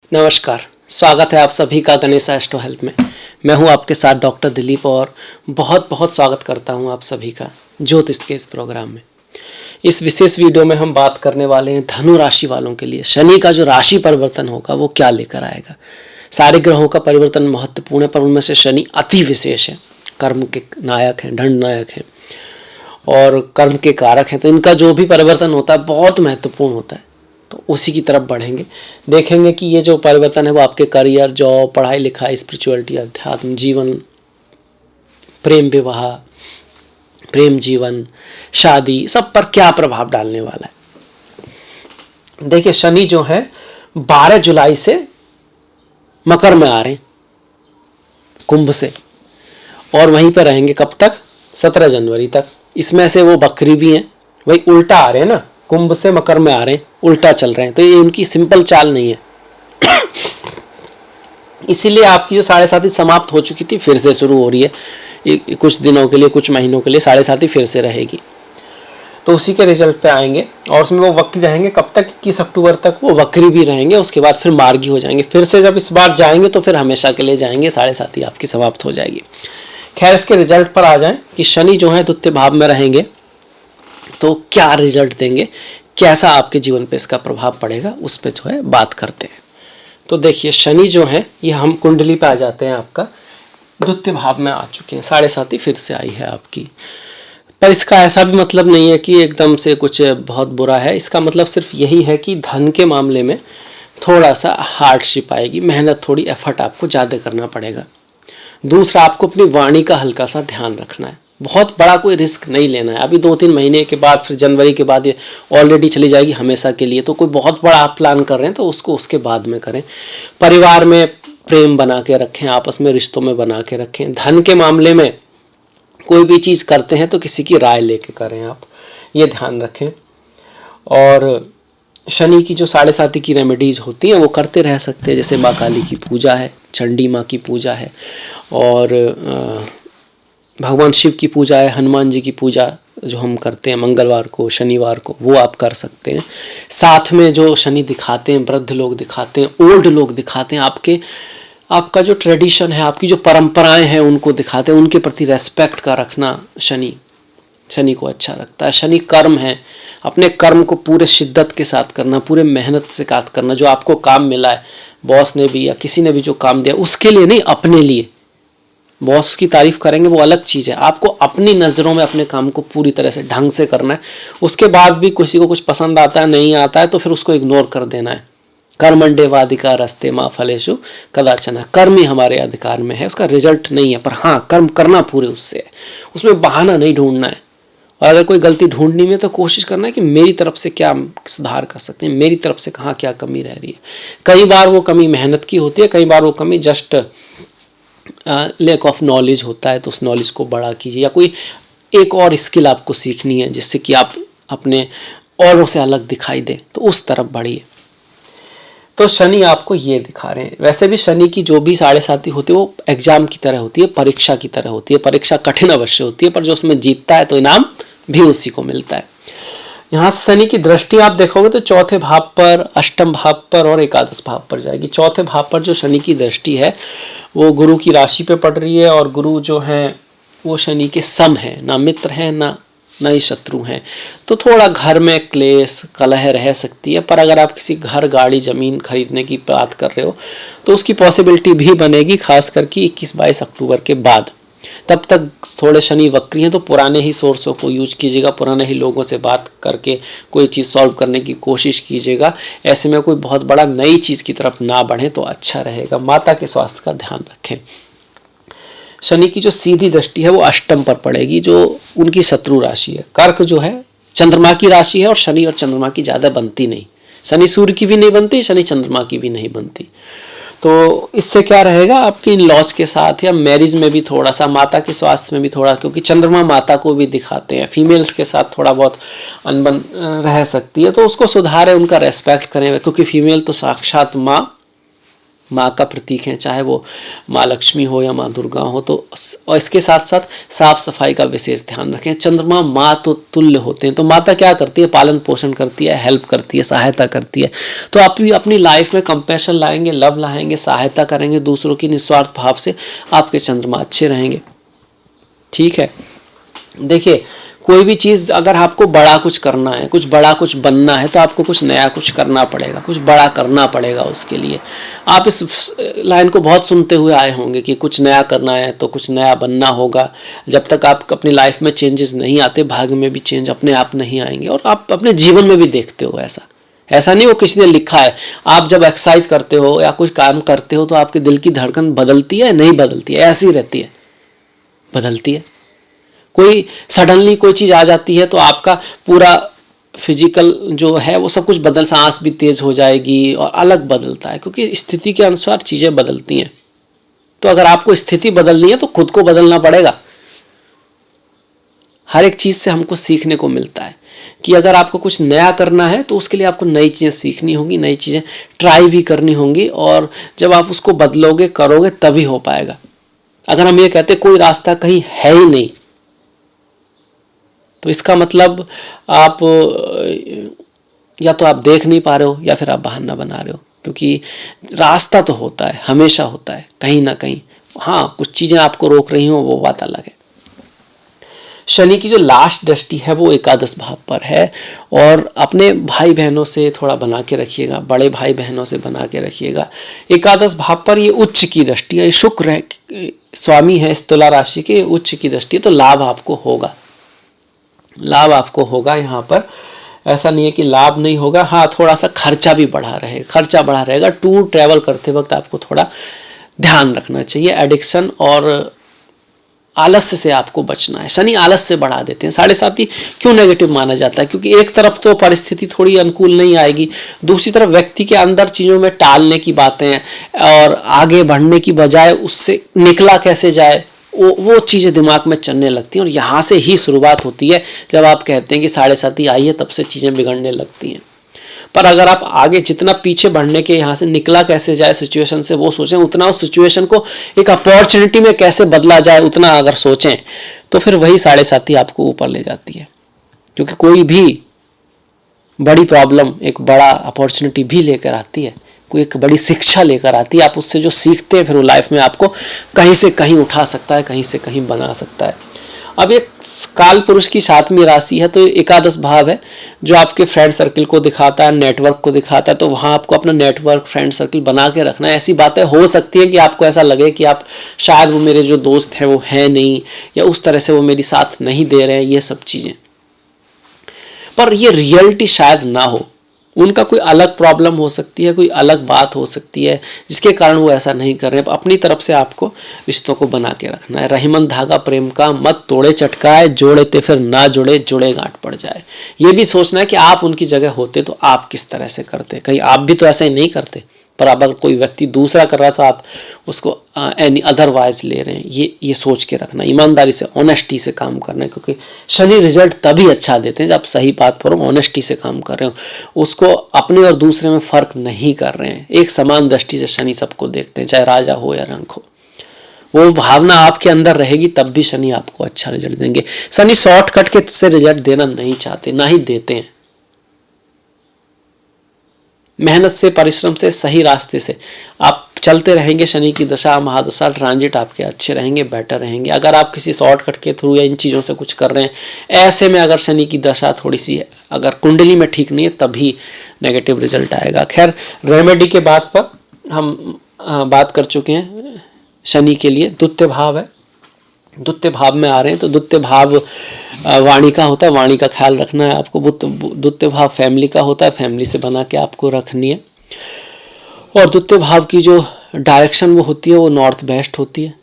नमस्कार, स्वागत है आप सभी का गणेश एस्ट्रो हेल्प में। मैं हूं आपके साथ डॉक्टर दिलीप और बहुत बहुत स्वागत करता हूं आप सभी का ज्योतिष के इस प्रोग्राम में। इस विशेष वीडियो में हम बात करने वाले हैं धनु राशि वालों के लिए शनि का जो राशि परिवर्तन होगा वो क्या लेकर आएगा। सारे ग्रहों का परिवर्तन महत्वपूर्ण है पर उनमें से शनि अति विशेष है। कर्म के नायक हैं, दंड नायक हैं और कर्म के कारक हैं, तो इनका जो भी परिवर्तन होता है बहुत महत्वपूर्ण होता है। तो उसी की तरफ बढ़ेंगे, देखेंगे कि ये जो परिवर्तन है वो आपके करियर, जॉब, पढ़ाई लिखाई, स्पिरिचुअलिटी, अध्यात्म, जीवन, प्रेम विवाह, प्रेम जीवन, शादी, सब पर क्या प्रभाव डालने वाला है। देखिए, शनि जो है 12 जुलाई से मकर में आ रहे हैं कुंभ से, और वहीं पर रहेंगे कब तक? 17 जनवरी तक। इसमें से वो बकरी भी हैं, वही उल्टा आ रहे हैं ना, कुंभ से मकर में आ रहे हैं, उल्टा चल रहे हैं, तो ये उनकी सिंपल चाल नहीं है। इसीलिए आपकी जो 7.5 समाप्त हो चुकी थी फिर से शुरू हो रही है कुछ दिनों के लिए, कुछ महीनों के लिए 7.5 फिर से रहेगी। तो उसी के रिजल्ट पे आएंगे और उसमें वो वक्री रहेंगे कब तक? 21 अक्टूबर तक वो वक्री भी रहेंगे। उसके बाद फिर मार्गी हो जाएंगे। फिर से जब इस बार जाएंगे तो फिर हमेशा के लिए जाएंगे, 7.5 आपकी समाप्त हो जाएगी। खैर, इसके रिजल्ट पर आ जाएं कि शनि जो है द्वितीय भाव में रहेंगे तो क्या रिजल्ट देंगे, कैसा आपके जीवन पे इसका प्रभाव पड़ेगा, उस पर जो है बात करते हैं। तो देखिए, शनि जो है ये हम कुंडली पे आ जाते हैं, आपका द्वितीय भाव में आ चुके हैं, 7.5 फिर से आई है आपकी। पर इसका ऐसा भी मतलब नहीं है कि एकदम से कुछ बहुत बुरा है। इसका मतलब सिर्फ यही है कि धन के मामले में थोड़ा सा हार्डशिप आएगी, मेहनत, थोड़ी एफर्ट आपको ज़्यादा करना पड़ेगा। दूसरा, आपको अपनी वाणी का हल्का सा ध्यान रखना है। बहुत बड़ा कोई रिस्क नहीं लेना है। अभी 2-3 महीने के बाद, फिर जनवरी के बाद ये ऑलरेडी चली जाएगी हमेशा के लिए, तो कोई बहुत बड़ा आप प्लान कर रहे हैं तो उसको उसके बाद में करें। परिवार में प्रेम बना के रखें, आपस में रिश्तों में बना के रखें। धन के मामले में कोई भी चीज़ करते हैं तो किसी की राय लेके करें, आप ये ध्यान रखें। और शनि की जो 7.5 की रेमेडीज़ होती हैं वो करते रह सकते हैं, जैसे माँ काली की पूजा है, चंडी माँ की पूजा है, और भगवान शिव की पूजा है, हनुमान जी की पूजा जो हम करते हैं मंगलवार को, शनिवार को, वो आप कर सकते हैं। साथ में जो शनि दिखाते हैं, वृद्ध लोग दिखाते हैं, ओल्ड लोग दिखाते हैं, आपका जो ट्रेडिशन है, आपकी जो परंपराएं हैं उनको दिखाते हैं। उनके प्रति रेस्पेक्ट का रखना शनि को अच्छा लगता है। शनि कर्म है, अपने कर्म को पूरे शिद्दत के साथ करना, पूरे मेहनत से काम करना। जो आपको काम मिला है, बॉस ने भी या किसी ने भी जो काम दिया, उसके लिए नहीं, अपने लिए। बॉस की तारीफ करेंगे वो अलग चीज़ है, आपको अपनी नज़रों में अपने काम को पूरी तरह से ढंग से करना है। उसके बाद भी किसी को कुछ पसंद आता है, नहीं आता है, तो फिर उसको इग्नोर कर देना है। कर्मण्येवाधिकार अस्ते मा फलेषु कदाचन। कर्म ही हमारे अधिकार में है, उसका रिजल्ट नहीं है, पर हाँ कर्म करना पूरे उससे है। उसमें बहाना नहीं ढूंढना है। और अगर कोई गलती ढूंढनी में तो कोशिश करना है कि मेरी तरफ से क्या सुधार कर सकते हैं, मेरी तरफ से कहाँ क्या कमी रह रही है। कई बार वो कमी मेहनत की होती है, कई बार वो कमी जस्ट लैक ऑफ नॉलेज होता है, तो उस नॉलेज को बड़ा कीजिए। या कोई एक और स्किल आपको सीखनी है जिससे कि आप अपने औरों से अलग दिखाई दे, तो उस तरफ बढ़िए। तो शनि आपको ये दिखा रहे हैं। वैसे भी शनि की जो भी 7.5 होती है वो एग्जाम की तरह होती है, परीक्षा की तरह होती है। परीक्षा कठिन अवश्य होती है, पर जो उसमें जीतता है तो इनाम भी उसी को मिलता है। यहाँ शनि की दृष्टि आप देखोगे तो चौथे भाव पर, अष्टम भाव पर और एकादश भाव पर जाएगी। चौथे भाव पर जो शनि की दृष्टि है वो गुरु की राशि पे पड़ रही है, और गुरु जो हैं वो शनि के सम है, ना मित्र हैं ना ही शत्रु हैं। तो थोड़ा घर में क्लेश, कलह रह सकती है, पर अगर आप किसी घर, गाड़ी, ज़मीन खरीदने की बात कर रहे हो तो उसकी पॉसिबिलिटी भी बनेगी, खास करके 21-22 अक्टूबर के बाद। तब तक थोड़े शनि वक्री हैं, तो पुराने ही सोर्सों को यूज कीजिएगा, पुराने ही लोगों से बात करके कोई चीज़ सॉल्व करने की कोशिश कीजिएगा। ऐसे में कोई बहुत बड़ा नई चीज़ की तरफ ना बढ़े तो अच्छा रहेगा। माता के स्वास्थ्य का ध्यान रखें। शनि की जो सीधी दृष्टि है वो अष्टम पर पड़ेगी, जो उनकी शत्रु राशि है। कर्क जो है चंद्रमा की राशि है, और शनि और चंद्रमा की ज़्यादा बनती नहीं। शनि सूर्य की भी नहीं बनती, शनि चंद्रमा की भी नहीं बनती। तो इससे क्या रहेगा, आपकी लॉज के साथ या मैरिज में भी थोड़ा सा, माता के स्वास्थ्य में भी थोड़ा, क्योंकि चंद्रमा माता को भी दिखाते हैं, फीमेल्स के साथ थोड़ा बहुत अनबन रह सकती है, तो उसको सुधारें, उनका रेस्पेक्ट करें, क्योंकि फीमेल तो साक्षात माँ माँ का प्रतीक हैं, चाहे वो माँ लक्ष्मी हो या माँ दुर्गा हो। तो और इसके साथ साथ साफ सफाई का विशेष ध्यान रखें। चंद्रमा माँ तो तुल्य होते हैं, तो माता क्या करती है, पालन पोषण करती है, हेल्प करती है, सहायता करती है। तो आप भी अपनी लाइफ में कंपैशन लाएंगे, लव लाएंगे, सहायता करेंगे दूसरों की निस्वार्थ भाव से, आपके चंद्रमा अच्छे रहेंगे। ठीक है, देखिए कोई भी चीज़ अगर आपको बड़ा कुछ करना है, कुछ बड़ा कुछ बनना है, तो आपको कुछ नया कुछ करना पड़ेगा, कुछ बड़ा करना पड़ेगा उसके लिए। आप इस लाइन को बहुत सुनते हुए आए होंगे कि कुछ नया करना है तो कुछ नया बनना होगा। जब तक आप अपनी लाइफ में चेंजेस नहीं आते, भाग्य में भी चेंज अपने आप नहीं आएंगे। और आप अपने जीवन में भी देखते हो ऐसा नहीं वो किसी ने लिखा है। आप जब एक्सरसाइज करते हो या कुछ काम करते हो तो आपके दिल की धड़कन बदलती है, नहीं बदलती है, ऐसी रहती है, बदलती है। कोई सडनली कोई चीज़ आ जाती है तो आपका पूरा फिजिकल जो है वो सब कुछ बदल, सांस भी तेज हो जाएगी और अलग बदलता है, क्योंकि स्थिति के अनुसार चीज़ें बदलती हैं। तो अगर आपको स्थिति बदलनी है तो खुद को बदलना पड़ेगा। हर एक चीज़ से हमको सीखने को मिलता है कि अगर आपको कुछ नया करना है तो उसके लिए आपको नई चीज़ें सीखनी होंगी, नई चीज़ें ट्राई भी करनी होंगी, और जब आप उसको बदलोगे, करोगे, तभी हो पाएगा। अगर हम ये कहते कोई रास्ता कहीं है ही नहीं, तो इसका मतलब आप या तो आप देख नहीं पा रहे हो या फिर आप बहाना बना रहे हो, क्योंकि रास्ता तो होता है, हमेशा होता है कहीं ना कहीं। हाँ, कुछ चीज़ें आपको रोक रही हो वो बात अलग है। शनि की जो लास्ट दृष्टि है वो एकादश भाव पर है, और अपने भाई बहनों से थोड़ा बना के रखिएगा, बड़े भाई बहनों से बना के रखिएगा। एकादश भाव पर ये उच्च की दृष्टि है, शुक्र स्वामी है इस तुला राशि के, उच्च की दृष्टि है, तो लाभ आपको होगा, लाभ आपको होगा। यहाँ पर ऐसा नहीं है कि लाभ नहीं होगा। हाँ, थोड़ा सा खर्चा भी बढ़ा रहेगा। टूर ट्रैवल करते वक्त आपको थोड़ा ध्यान रखना चाहिए। एडिक्शन और आलस्य से आपको बचना है। शनि आलस्य से बढ़ा देते हैं। 7.5 क्यों नेगेटिव माना जाता है? क्योंकि एक तरफ तो परिस्थिति थोड़ी अनुकूल नहीं आएगी, दूसरी तरफ व्यक्ति के अंदर चीज़ों में टालने की बातें और आगे बढ़ने की बजाय उससे निकला कैसे जाए, वो चीज़ें दिमाग में चलने लगती हैं। और यहाँ से ही शुरुआत होती है, जब आप कहते हैं कि 7.5 आई है, तब से चीज़ें बिगड़ने लगती हैं। पर अगर आप आगे जितना पीछे बढ़ने के, यहाँ से निकला कैसे जाए सिचुएशन से, वो सोचें, उतना उस सिचुएशन को एक अपॉर्चुनिटी में कैसे बदला जाए, उतना अगर सोचें, तो फिर वही 7.5 आपको ऊपर ले जाती है। क्योंकि कोई भी बड़ी प्रॉब्लम एक बड़ा अपॉर्चुनिटी भी लेकर आती है, कोई एक बड़ी शिक्षा लेकर आती है। आप उससे जो सीखते हैं फिर वो लाइफ में आपको कहीं से कहीं उठा सकता है, कहीं से कहीं बना सकता है। अब एक काल पुरुष की 7वीं राशि है, तो एकादश भाव है जो आपके फ्रेंड सर्किल को दिखाता है, नेटवर्क को दिखाता है। तो वहाँ आपको अपना नेटवर्क, फ्रेंड सर्किल बना के रखना है। ऐसी बातें हो सकती है कि आपको ऐसा लगे कि आप शायद वो मेरे जो दोस्त हैं वो हैं नहीं, या उस तरह से वो मेरी साथ नहीं दे रहे हैं, ये सब चीज़ें, पर ये रियलिटी शायद ना हो। उनका कोई अलग प्रॉब्लम हो सकती है, कोई अलग बात हो सकती है जिसके कारण वो ऐसा नहीं कर रहे हैं। अपनी तरफ से आपको रिश्तों को बना के रखना है। रहीमन धागा प्रेम का मत तोड़े चटकाए, जोड़े ते फिर ना जुड़े, जुड़े गांठ पड़ जाए। ये भी सोचना है कि आप उनकी जगह होते तो आप किस तरह से करते। कहीं आप भी तो ऐसा ही नहीं करते, पर अब अगर कोई व्यक्ति दूसरा कर रहा था, आप उसको एनी अदरवाइज ले रहे हैं। ये सोच के रखना, ईमानदारी से, ऑनेस्टी से काम करना है। क्योंकि शनि रिजल्ट तभी अच्छा देते हैं जब आप सही बात पर ऑनेस्टी से काम कर रहे हो, उसको अपने और दूसरे में फर्क नहीं कर रहे हैं। एक समान दृष्टि से शनि सबको देखते हैं, चाहे राजा हो या रंक हो। वो भावना आपके अंदर रहेगी तब भी शनि आपको अच्छा रिजल्ट देंगे। शनि शॉर्टकट के से रिजल्ट देना नहीं चाहते, ना ही देते हैं। मेहनत से, परिश्रम से, सही रास्ते से आप चलते रहेंगे। शनि की दशा, महादशा, ट्रांजिट आपके अच्छे रहेंगे, बेटर रहेंगे। अगर आप किसी शॉर्टकट के थ्रू या इन चीज़ों से कुछ कर रहे हैं, ऐसे में अगर शनि की दशा थोड़ी सी अगर कुंडली में ठीक नहीं है, तभी नेगेटिव रिजल्ट आएगा। खैर, रेमेडी के बाद पर हम बात कर चुके हैं। शनि के लिए द्वितीय भाव है, द्वितीय भाव में आ रहे हैं, तो द्वितीय भाव वाणी का होता है, वाणी का ख्याल रखना है आपको। द्वितीय भाव फैमिली का होता है, फैमिली से बना के आपको रखनी है। और द्वितीय भाव की जो डायरेक्शन वो होती है वो नॉर्थ वेस्ट होती है,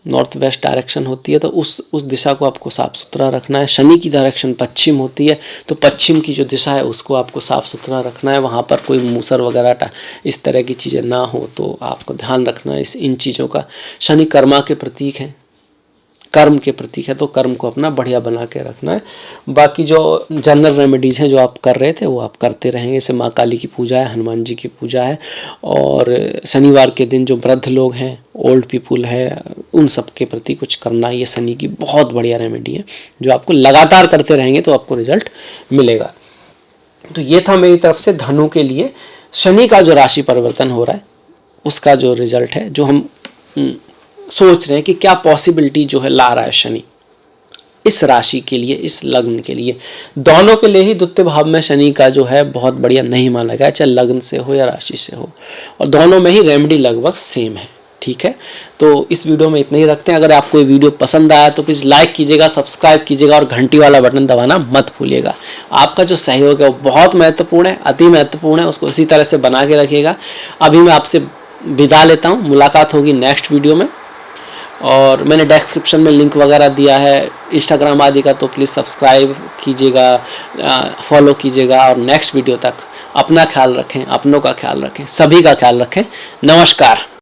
नॉर्थ वेस्ट डायरेक्शन होती है। तो उस दिशा को आपको साफ सुथरा रखना है। शनि की डायरेक्शन पश्चिम होती है, तो पश्चिम की जो दिशा है उसको आपको साफ सुथरा रखना है। वहाँ पर कोई मूसर वगैरह इस तरह की चीज़ें ना हो, तो आपको ध्यान रखना है इन चीज़ों का। शनि कर्मा के प्रतीक हैं, कर्म के प्रतीक है, तो कर्म को अपना बढ़िया बना के रखना है। बाकी जो जनरल रेमेडीज़ हैं जो आप कर रहे थे वो आप करते रहेंगे। जैसे माँ काली की पूजा है, हनुमान जी की पूजा है, और शनिवार के दिन जो वृद्ध लोग हैं, ओल्ड पीपुल है, उन सब के प्रति कुछ करना। ये शनि की बहुत बढ़िया रेमेडी है जो आपको लगातार करते रहेंगे तो आपको रिजल्ट मिलेगा। तो ये था मेरी तरफ से धनु के लिए शनि का जो राशि परिवर्तन हो रहा है उसका जो रिजल्ट है, जो हम सोच रहे हैं कि क्या पॉसिबिलिटी जो है ला रहा है शनि इस राशि के लिए, इस लग्न के लिए। दोनों के लिए ही द्वितीय भाव में शनि का जो है बहुत बढ़िया नहीं माना गया, चाहे लग्न से हो या राशि से हो, और दोनों में ही रेमेडी लगभग सेम है। ठीक है, तो इस वीडियो में इतना ही रखते हैं। अगर आपको ये वीडियो पसंद आया तो प्लीज़ लाइक कीजिएगा, सब्सक्राइब कीजिएगा और घंटी वाला बटन दबाना मत भूलिएगा। आपका जो सहयोग है वो बहुत महत्वपूर्ण है, अति महत्वपूर्ण है, उसको इसी तरह से बना के रखिएगा। अभी मैं आपसे विदा लेता हूँ, मुलाकात होगी नेक्स्ट वीडियो में, और मैंने डिस्क्रिप्शन में लिंक वगैरह दिया है इंस्टाग्राम आदि का, तो प्लीज़ सब्सक्राइब कीजिएगा, फॉलो कीजिएगा, और नेक्स्ट वीडियो तक अपना ख्याल रखें, अपनों का ख्याल रखें, सभी का ख्याल रखें। नमस्कार।